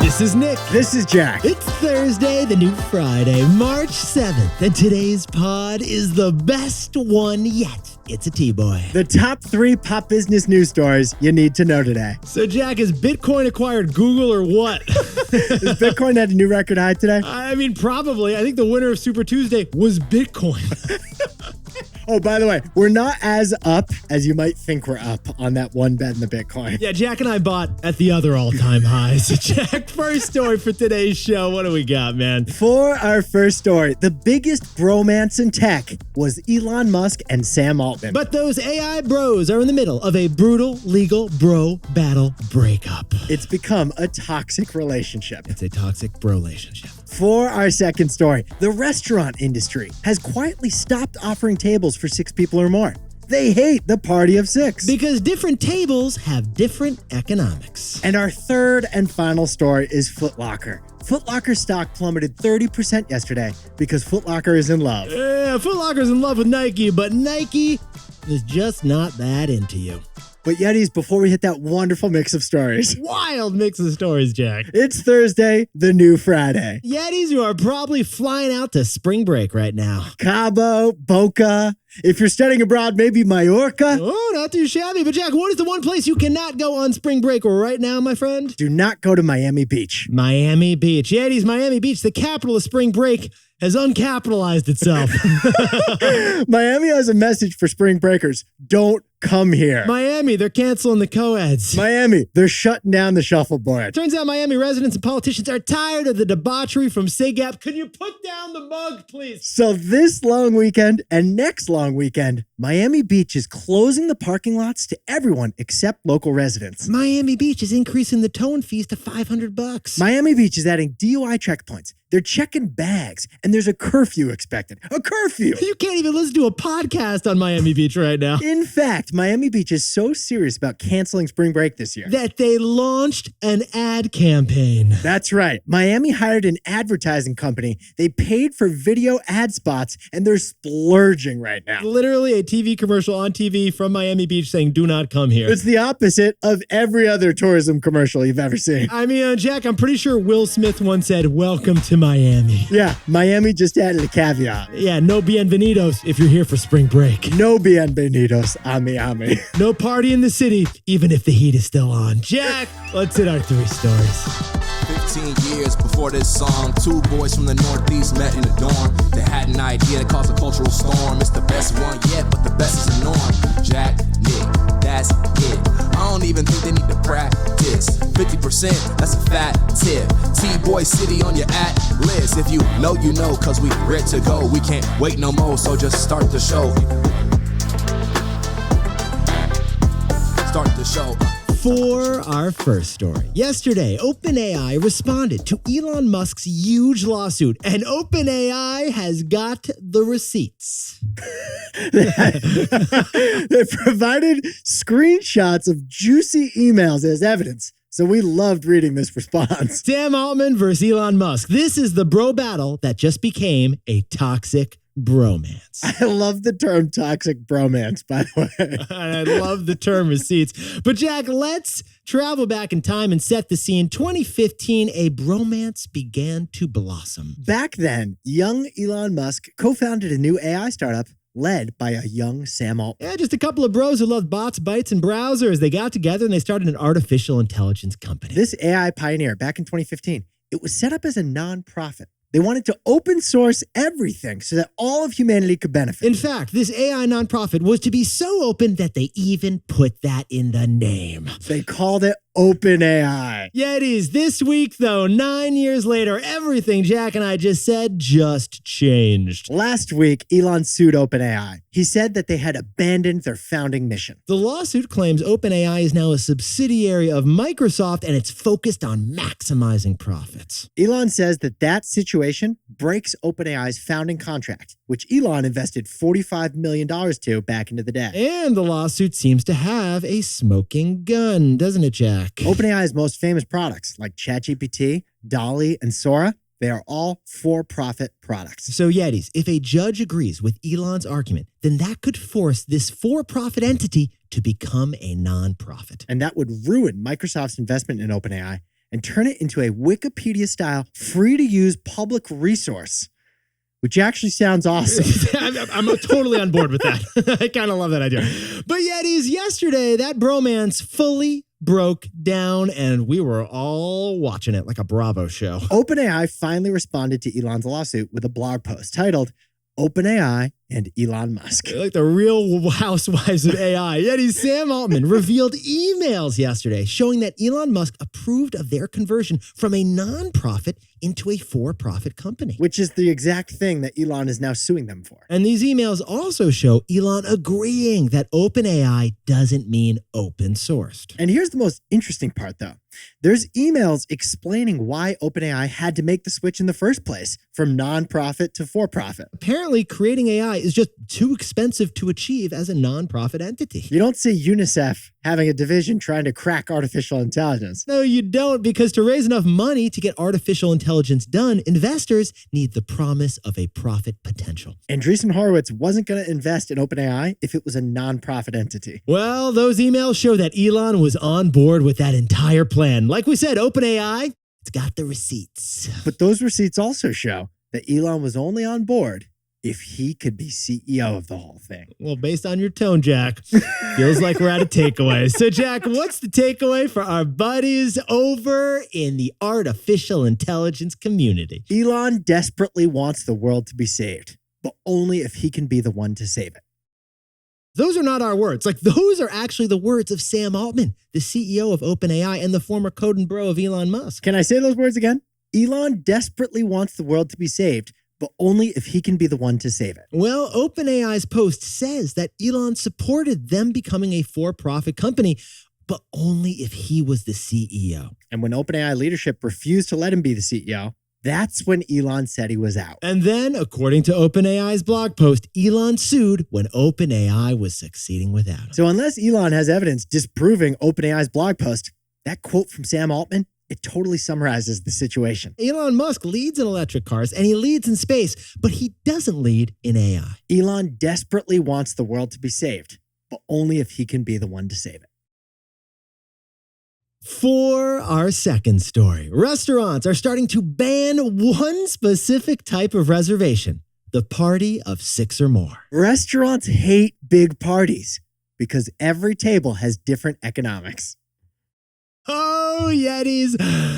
This is Nick. This is Jack. It's Thursday, the new Friday, March 7th, and today's pod is the best one yet. It's a TBOY. The top 3 pop business news stories you need to know today. So, Jack, has Bitcoin acquired Google or what? Is Bitcoin at a new record high today? I mean, probably. I think the winner of Super Tuesday was Bitcoin. Oh, by the way, we're not as up as you might think we're up on that one bet in the Bitcoin. Yeah, Jack and I bought at the other all-time highs. Jack, first story for today's show. What do we got, man? For our first story, the biggest bromance in tech was Elon Musk and Sam Altman. But those AI bros are in the middle of a brutal legal bro battle breakup. It's become a toxic relationship. It's a toxic bro-relationship. For our second story, the restaurant industry has quietly stopped offering tables for 6 people or more. They hate the party of 6. Because different tables have different economics. And our third and final story is Foot Locker. Foot Locker stock plummeted 30% yesterday because Foot Locker is in love. Yeah, Foot Locker's in love with Nike, but Nike is just not that into you. But Yetis, before we hit that wonderful mix of stories. Wild mix of stories, Jack. It's Thursday, the new Friday. Yetis, you are probably flying out to spring break right now. Cabo, Boca. If you're studying abroad, maybe Mallorca. Oh, not too shabby. But Jack, what is the one place you cannot go on spring break right now, my friend? Do not go to Miami Beach. Miami Beach. Yetis, Miami Beach, the capital of spring break, has uncapitalized itself. Miami has a message for spring breakers. Don't come here. Miami, they're canceling the co-eds. Miami, they're shutting down the shuffleboard. Turns out Miami residents and politicians are tired of the debauchery from SIGAP. Can you put down the mug, please? So this long weekend and next long weekend, Miami Beach is closing the parking lots to everyone except local residents. Miami Beach is increasing the towing fees to $500. Miami Beach is adding DUI checkpoints. They're checking bags, and there's a curfew expected. A curfew! You can't even listen to a podcast on Miami Beach right now. In fact, Miami Beach is so serious about canceling spring break this year that they launched an ad campaign. That's right. Miami hired an advertising company. They paid for video ad spots, and they're splurging right now. Literally a TV commercial on TV from Miami Beach saying, do not come here. It's the opposite of every other tourism commercial you've ever seen. I mean, Jack, I'm pretty sure Will Smith once said, welcome to Miami. Yeah, Miami just added a caveat. Yeah, no bienvenidos if you're here for spring break. No bienvenidos, ami. No party in the city, even if the heat is still on. Jack, let's hit our 3 stories. 15 years before this song, 2 boys from the Northeast met in a dorm. They had an idea that caused a cultural storm. It's the best one yet, but the best is the norm. Jack, Nick, that's it. I don't even think they need to practice. 50%, that's a fat tip. TBOY City on your at-list. If you know, you know, cause we ready to go. We can't wait no more, so just start the show. Start the show. For our first story, yesterday, OpenAI responded to Elon Musk's huge lawsuit, and OpenAI has got the receipts. They provided screenshots of juicy emails as evidence. So we loved reading this response. Sam Altman versus Elon Musk. This is the bro battle that just became a toxic bromance. I love the term toxic bromance, by the way. I love the term receipts. But Jack, let's travel back in time and set the scene. 2015, a bromance began to blossom. Back then, young Elon Musk co-founded a new AI startup led by a young Sam Altman. Yeah, just a couple of bros who loved bots, bytes, and browsers. They got together and they started an artificial intelligence company. This AI pioneer, back in 2015, it was set up as a nonprofit. They wanted to open source everything so that all of humanity could benefit. In fact, this AI nonprofit was to be so open that they even put that in the name. They called it OpenAI. Yetis, this week though, 9 years later, everything Jack and I just said just changed. Last week, Elon sued OpenAI. He said that they had abandoned their founding mission. The lawsuit claims OpenAI is now a subsidiary of Microsoft and it's focused on maximizing profits. Elon says that situation breaks OpenAI's founding contract, which Elon invested $45 million to back into the day. And the lawsuit seems to have a smoking gun, doesn't it, Jack? OpenAI's most famous products, like ChatGPT, DALL-E, and Sora, they are all for-profit products. So Yetis, if a judge agrees with Elon's argument, then that could force this for-profit entity to become a nonprofit. And that would ruin Microsoft's investment in OpenAI and turn it into a Wikipedia-style, free-to-use public resource, which actually sounds awesome. I'm totally on board with that. I kind of love that idea. But Yetis, yesterday, that bromance fully broke down, and we were all watching it like a Bravo show. OpenAI finally responded to Elon's lawsuit with a blog post titled, OpenAI and Elon Musk. Like the real housewives of AI. Yetis, Sam Altman revealed emails yesterday showing that Elon Musk approved of their conversion from a nonprofit into a for-profit company. Which is the exact thing that Elon is now suing them for. And these emails also show Elon agreeing that OpenAI doesn't mean open sourced. And here's the most interesting part, though. There's emails explaining why OpenAI had to make the switch in the first place from nonprofit to for-profit. Apparently, creating AI is just too expensive to achieve as a nonprofit entity. You don't see UNICEF having a division trying to crack artificial intelligence. No, you don't, because to raise enough money to get artificial intelligence done, investors need the promise of a profit potential. Andreessen Horowitz wasn't going to invest in OpenAI if it was a nonprofit entity. Well, those emails show that Elon was on board with that entire plan. Like we said, OpenAI, it's got the receipts. But those receipts also show that Elon was only on board if he could be CEO of the whole thing. Well, based on your tone, Jack, feels like we're at a takeaway. So, Jack, what's the takeaway for our buddies over in the artificial intelligence community? Elon desperately wants the world to be saved, but only if he can be the one to save it. Those are not our words. Like, those are actually the words of Sam Altman, the CEO of OpenAI and the former code and bro of Elon Musk. Can I say those words again? Elon desperately wants the world to be saved, but only if he can be the one to save it. Well, OpenAI's post says that Elon supported them becoming a for-profit company, but only if he was the CEO. And when OpenAI leadership refused to let him be the CEO, that's when Elon said he was out. And then, according to OpenAI's blog post, Elon sued when OpenAI was succeeding without him. So unless Elon has evidence disproving OpenAI's blog post, that quote from Sam Altman, it totally summarizes the situation. Elon Musk leads in electric cars and he leads in space, but he doesn't lead in AI. Elon desperately wants the world to be saved, but only if he can be the one to save it. For our second story, restaurants are starting to ban one specific type of reservation, the party of 6 or more. Restaurants hate big parties because every table has different economics. Oh, Yetis,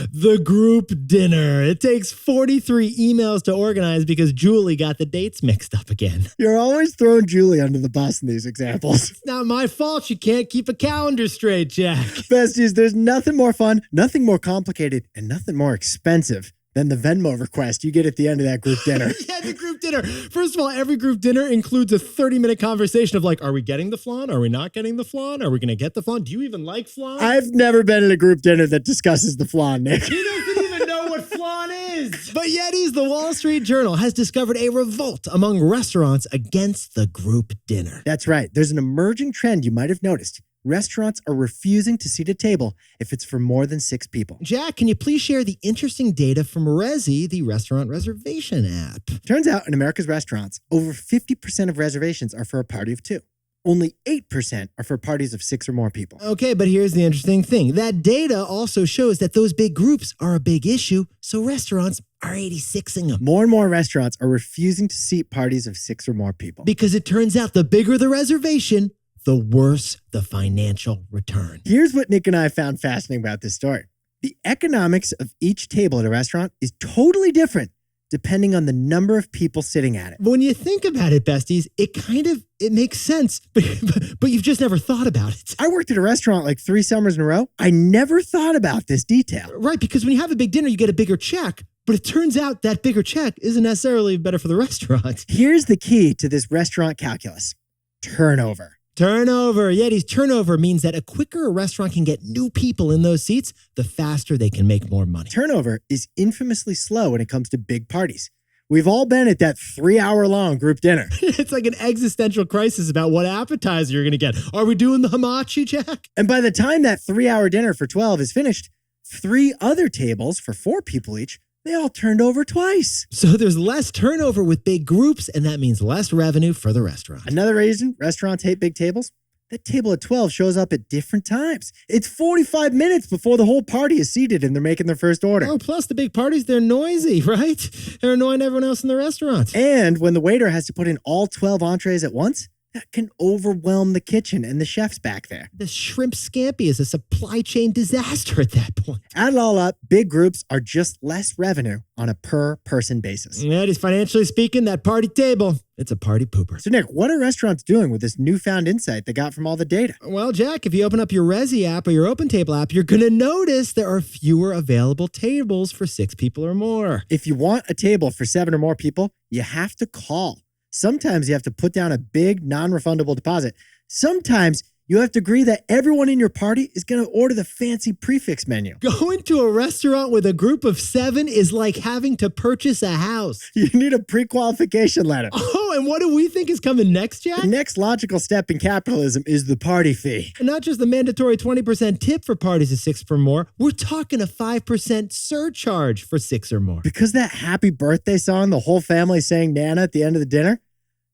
the group dinner. It takes 43 emails to organize because Julie got the dates mixed up again. You're always throwing Julie under the bus in these examples. It's not my fault she can't keep a calendar straight, Jack. Besties, there's nothing more fun, nothing more complicated, and nothing more expensive than the Venmo request you get at the end of that group dinner. Yeah, the group dinner. First of all, every group dinner includes a 30-minute conversation of like, are we getting the flan? Are we not getting the flan? Are we going to get the flan? Do you even like flan? I've never been at a group dinner that discusses the flan, Nick. He doesn't even know what flan is. But Yetis, the Wall Street Journal has discovered a revolt among restaurants against the group dinner. That's right. There's an emerging trend you might have noticed. Restaurants are refusing to seat a table if it's for more than 6 people. Jack, can you please share the interesting data from Resy, the restaurant reservation app? Turns out in America's restaurants, over 50% of reservations are for a party of 2. Only 8% are for parties of 6 or more people. Okay, but here's the interesting thing. That data also shows that those big groups are a big issue, so restaurants are 86ing them. More and more restaurants are refusing to seat parties of 6 or more people. Because it turns out the bigger the reservation, the worse the financial return. Here's what Nick and I found fascinating about this story. The economics of each table at a restaurant is totally different depending on the number of people sitting at it. When you think about it, besties, it makes sense, but you've just never thought about it. I worked at a restaurant like 3 summers in a row. I never thought about this detail. Right, because when you have a big dinner, you get a bigger check, but it turns out that bigger check isn't necessarily better for the restaurant. Here's the key to this restaurant calculus: turnover. Turnover. Yetis, turnover means that a quicker a restaurant can get new people in those seats, the faster they can make more money. Turnover is infamously slow when it comes to big parties. We've all been at that 3-hour-long group dinner. It's like an existential crisis about what appetizer you're going to get. Are we doing the hamachi, Jack? And by the time that 3-hour dinner for 12 is finished, 3 other tables for 4 people each, they all turned over twice. So there's less turnover with big groups, and that means less revenue for the restaurant. Another reason restaurants hate big tables: That table at 12 shows up at different times. It's 45 minutes before the whole party is seated and they're making their first order. Oh, plus the big parties, they're noisy, right? They're annoying everyone else in the restaurant. And when the waiter has to put in all 12 entrees at once, that can overwhelm the kitchen and the chefs back there. The shrimp scampi is a supply chain disaster at that point. Add it all up, big groups are just less revenue on a per-person basis. That is, financially speaking, that party table, it's a party pooper. So, Nick, what are restaurants doing with this newfound insight they got from all the data? Well, Jack, if you open up your Resi app or your OpenTable app, you're going to notice there are fewer available tables for 6 people or more. If you want a table for 7 or more people, you have to call. Sometimes you have to put down a big non-refundable deposit. Sometimes you have to agree that everyone in your party is going to order the fancy prefix menu. Going to a restaurant with a group of 7 is like having to purchase a house. You need a pre-qualification letter. Oh, and what do we think is coming next, Jack? The next logical step in capitalism is the party fee. And not just the mandatory 20% tip for parties of 6 or more. We're talking a 5% surcharge for 6 or more. Because that happy birthday song the whole family sang Nana at the end of the dinner,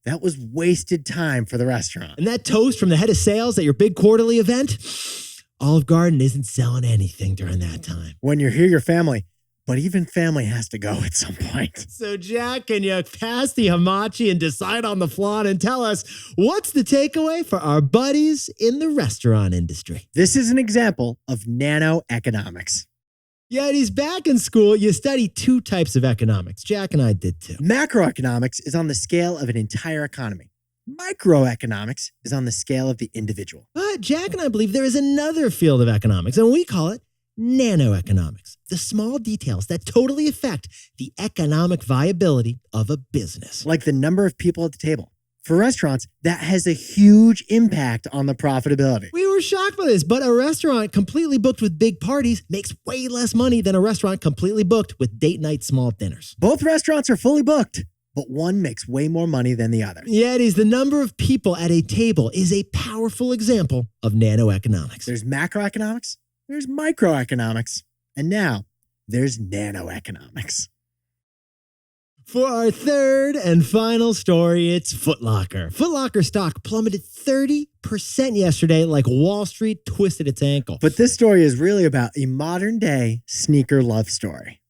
that was wasted time for the restaurant. And that toast from the head of sales at your big quarterly event, Olive Garden isn't selling anything during that time. When you're here, your family, but even family has to go at some point. So, Jack, can you pass the hamachi and decide on the flaw and tell us what's the takeaway for our buddies in the restaurant industry? This is an example of nanoeconomics. Yet he's back in school. You study 2 types of economics. Jack and I did too. Macroeconomics is on the scale of an entire economy. Microeconomics is on the scale of the individual. But Jack and I believe there is another field of economics, and we call it nanoeconomics. The small details that totally affect the economic viability of a business. Like the number of people at the table. For restaurants, that has a huge impact on the profitability. We were shocked by this, but a restaurant completely booked with big parties makes way less money than a restaurant completely booked with date night small dinners. Both restaurants are fully booked, but one makes way more money than the other. Yet the number of people at a table is a powerful example of nanoeconomics. There's macroeconomics, there's microeconomics, and now there's nanoeconomics. For our third and final story, it's Foot Locker. Foot Locker stock plummeted 30% yesterday like Wall Street twisted its ankle. But this story is really about a modern-day sneaker love story.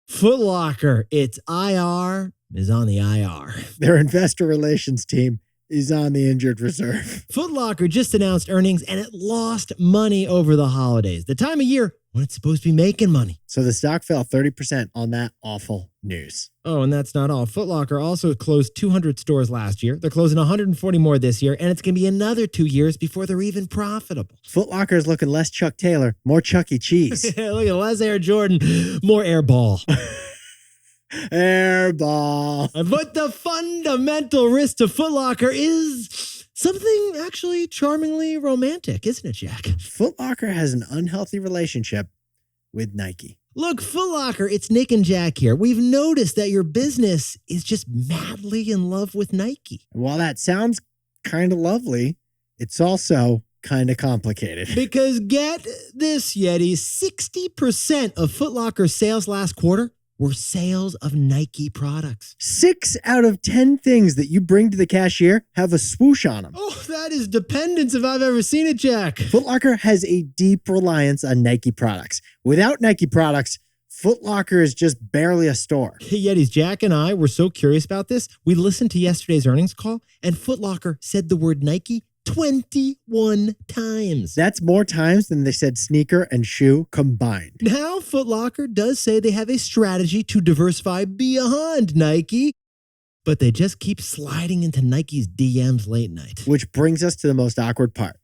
Foot Locker, its IR is on the IR. Their investor relations team is on the injured reserve. Foot Locker just announced earnings and it lost money over the holidays, the time of year when it's supposed to be making money. So the stock fell 30% on that awful news. Oh, and that's not all. Foot Locker also closed 200 stores last year. They're closing 140 more this year, and it's going to be another 2 years before they're even profitable. Foot Locker is looking less Chuck Taylor, more Chuck E. Cheese. Look at less Air Jordan, more Air Ball. Air ball. But the fundamental risk to Foot Locker is something actually charmingly romantic, isn't it, Jack? Foot Locker has an unhealthy relationship with Nike. Look, Foot Locker, it's Nick and Jack here. We've noticed that your business is just madly in love with Nike. And while that sounds kind of lovely, it's also kind of complicated. Because get this, Yeti, 60% of Foot Locker's sales last quarter were sales of Nike products. 6 out of 10 things that you bring to the cashier have a swoosh on them. Oh, that is dependence if I've ever seen it, Jack. Foot Locker has a deep reliance on Nike products. Without Nike products, Foot Locker is just barely a store. Hey, Yetis, Jack and I were so curious about this. We listened to yesterday's earnings call, and Foot Locker said the word Nike 21 times. That's more times than they said sneaker and shoe combined. Now, Foot Locker does say they have a strategy to diversify beyond Nike, but they just keep sliding into Nike's DMs late night. Which brings us to the most awkward part.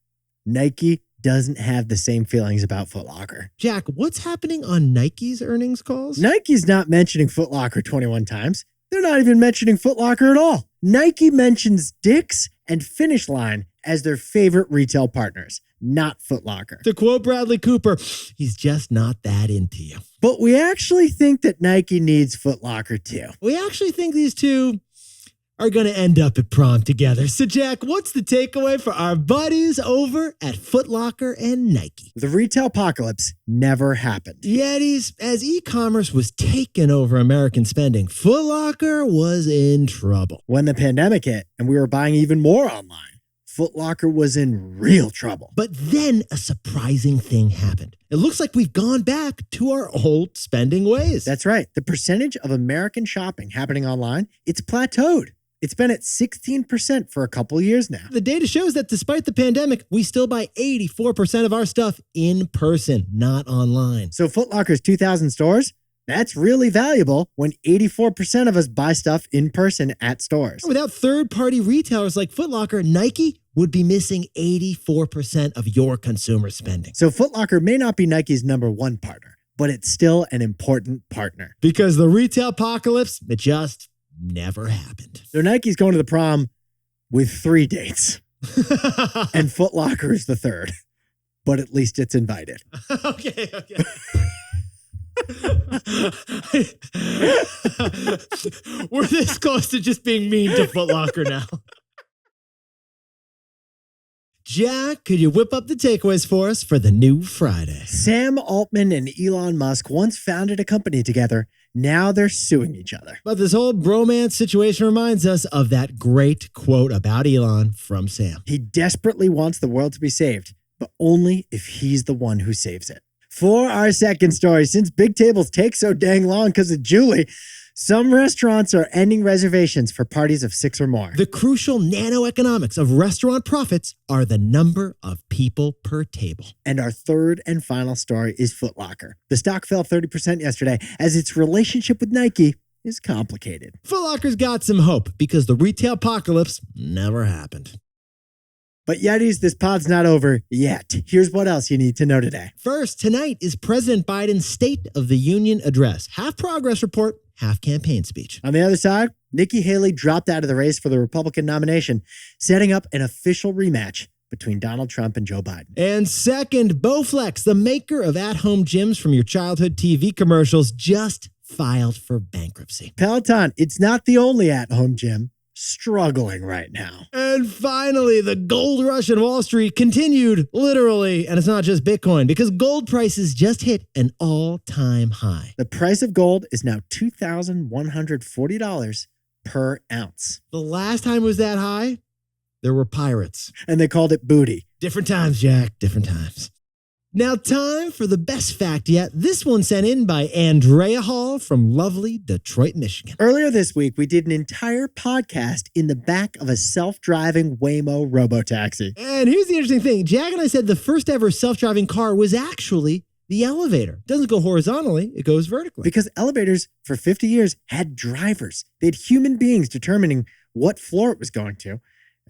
Nike doesn't have the same feelings about Foot Locker. Jack, what's happening on Nike's earnings calls? Nike's not mentioning Foot Locker 21 times. They're not even mentioning Foot Locker at all. Nike mentions Dick's and Finish Line as their favorite retail partners, not Foot Locker. To quote Bradley Cooper, he's just not that into you. But we actually think that Nike needs Foot Locker too. We actually think these two are going to end up at prom together. So, Jack, what's the takeaway for our buddies over at Foot Locker and Nike? The retail apocalypse never happened. Yetis, as e-commerce was taking over American spending, Foot Locker was in trouble. When the pandemic hit and we were buying even more online, Foot Locker was in real trouble. But then a surprising thing happened. It looks like we've gone back to our old spending ways. That's right. The percentage of American shopping happening online, it's plateaued. It's been at 16% for a couple years now. The data shows that despite the pandemic, we still buy 84% of our stuff in person, not online. So Foot Locker's 2,000 stores, that's really valuable when 84% of us buy stuff in person at stores. Without third-party retailers like Foot Locker, Nike would be missing 84% of your consumer spending. So Foot Locker may not be Nike's number one partner, but it's still an important partner. Because the retail apocalypse, it just never happened. So Nike's going to the prom with 3 dates, and Foot Locker is the third, but at least it's invited. Okay. We're this close to just being mean to Foot Locker now. Jack, could you whip up the takeaways for us for the new Friday? Sam Altman and Elon Musk once founded a company together. Now they're suing each other. But this whole bromance situation reminds us of that great quote about Elon from Sam. He desperately wants the world to be saved, but only if he's the one who saves it. For our second story, since big tables take so dang long because of Julie, some restaurants are ending reservations for parties of 6 or more. The crucial nanoeconomics of restaurant profits are the number of people per table. And our third and final story is Foot Locker. The stock fell 30% yesterday as its relationship with Nike is complicated. Foot Locker's got some hope because the retail apocalypse never happened. But Yetis, this pod's not over yet. Here's what else you need to know today. First, tonight is President Biden's State of the Union address. Half progress report, half campaign speech. On the other side, Nikki Haley dropped out of the race for the Republican nomination, setting up an official rematch between Donald Trump and Joe Biden. And second, Bowflex, the maker of at-home gyms from your childhood TV commercials, just filed for bankruptcy. Peloton, it's not the only at-home gym struggling right now. And finally, the gold rush in Wall Street continued, literally, and it's not just Bitcoin, because gold prices just hit an all-time high. The price of gold is now $2,140 per ounce. The last time it was that high, there were pirates. And they called it booty. Different times, Jack, different times. Now, time for the best fact yet. This one sent in by Andrea Hall from lovely Detroit, Michigan. Earlier this week, we did an entire podcast in the back of a self-driving Waymo robotaxi. And here's the interesting thing. Jack and I said the first ever self-driving car was actually the elevator. It doesn't go horizontally, it goes vertically. Because elevators for 50 years had drivers. They had human beings determining what floor it was going to.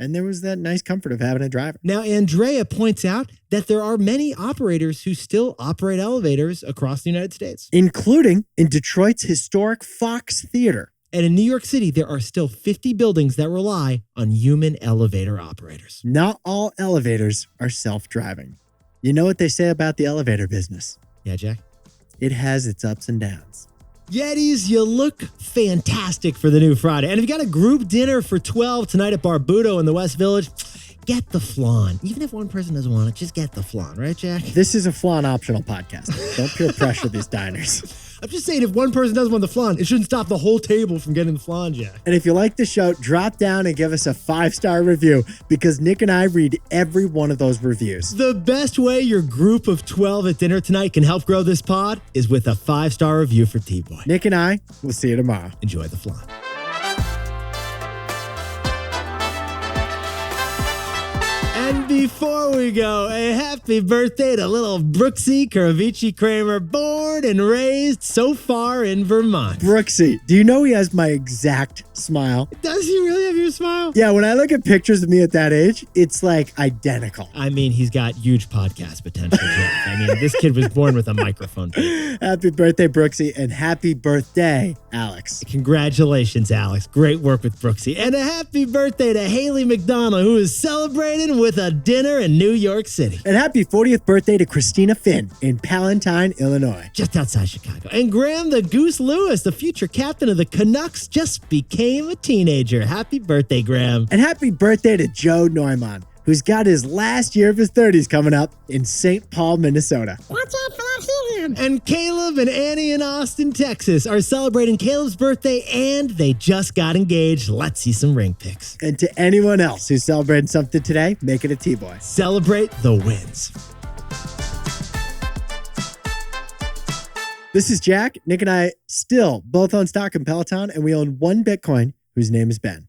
And there was that nice comfort of having a driver. Now, Andrea points out that there are many operators who still operate elevators across the United States. Including in Detroit's historic Fox Theater. And in New York City, there are still 50 buildings that rely on human elevator operators. Not all elevators are self-driving. You know what they say about the elevator business? Yeah, Jack? It has its ups and downs. Yetis, you look fantastic for the new Friday. And if you got a group dinner for 12 tonight at Barbudo in the West Village, get the flan. Even if one person doesn't want it, just get the flan, right, Jack? This is a flan optional podcast. Don't peer pressure these diners. I'm just saying, if one person doesn't want the flan, it shouldn't stop the whole table from getting the flan, Jack. And if you like the show, drop down and give us a 5-star review because Nick and I read every one of those reviews. The best way your group of 12 at dinner tonight can help grow this pod is with a 5-star review for TBOY. Nick and I will see you tomorrow. Enjoy the flan. And before we go, a happy birthday to little Brooksy Karavici Kramer, born and raised so far in Vermont. Brooksy, do you know he has my exact smile? Does he really have your smile? Yeah, when I look at pictures of me at that age, it's like identical. I mean, he's got huge podcast potential, Jeff. I mean, this kid was born with a microphone. Happy birthday, Brooksy, and happy birthday, Alex. Congratulations, Alex. Great work with Brooksy. And a happy birthday to Haley McDonald, who is celebrating with a dinner in New York City. And happy 40th birthday to Christina Finn in Palatine, Illinois. Just outside Chicago. And Graham the Goose Lewis, the future captain of the Canucks, just became a teenager. Happy birthday, Graham. And happy birthday to Joe Neumann, who's got his last year of his 30s coming up in St. Paul, Minnesota. Watch out for that heat And Caleb and Annie in Austin, Texas are celebrating Caleb's birthday and they just got engaged. Let's see some ring pics. And to anyone else who's celebrating something today, make it a T-Boy. Celebrate the wins. This is Jack. Nick and I still both own stock in Peloton, and we own one Bitcoin whose name is Ben.